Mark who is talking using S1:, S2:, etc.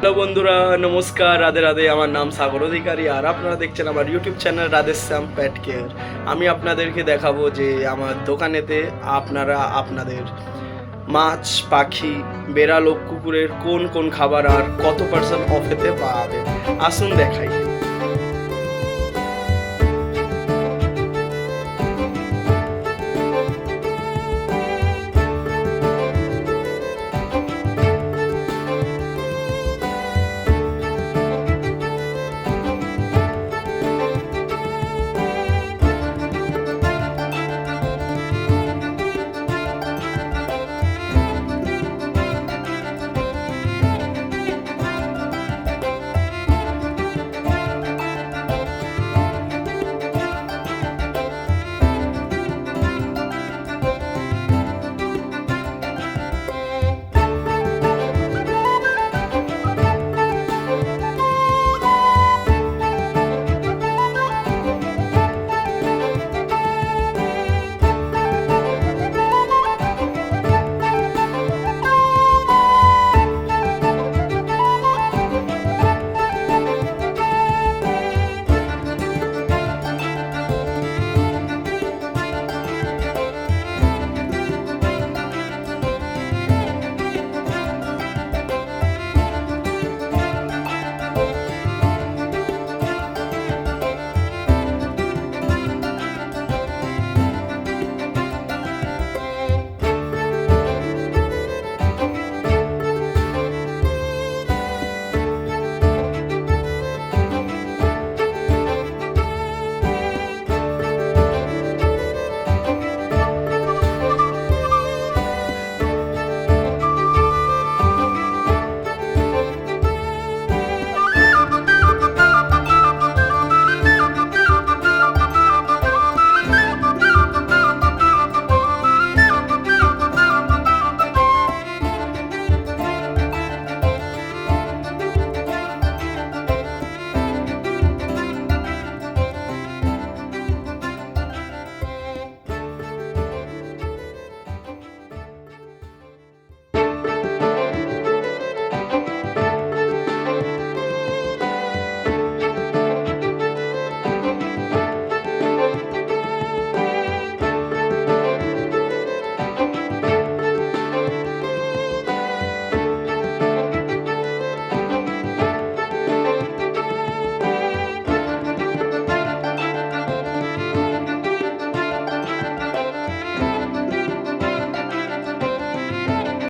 S1: হ্যালো বন্ধুরা, নমস্কার, রাধে রাধে। আমার নাম সাগর অধিকারী আর আপনারা দেখছেন আমার YouTube channel Radheshyam Pet Care. আমি আপনাদেরকে দেখাবো যে আমার দোকানেতে আপনারা আপনাদের মাছ, পাখি, বেড়াল ও কুকুরের কোন কোন খাবার আর কত পার্সেন্ট অফেতে পাবেন। আসুন দেখাই।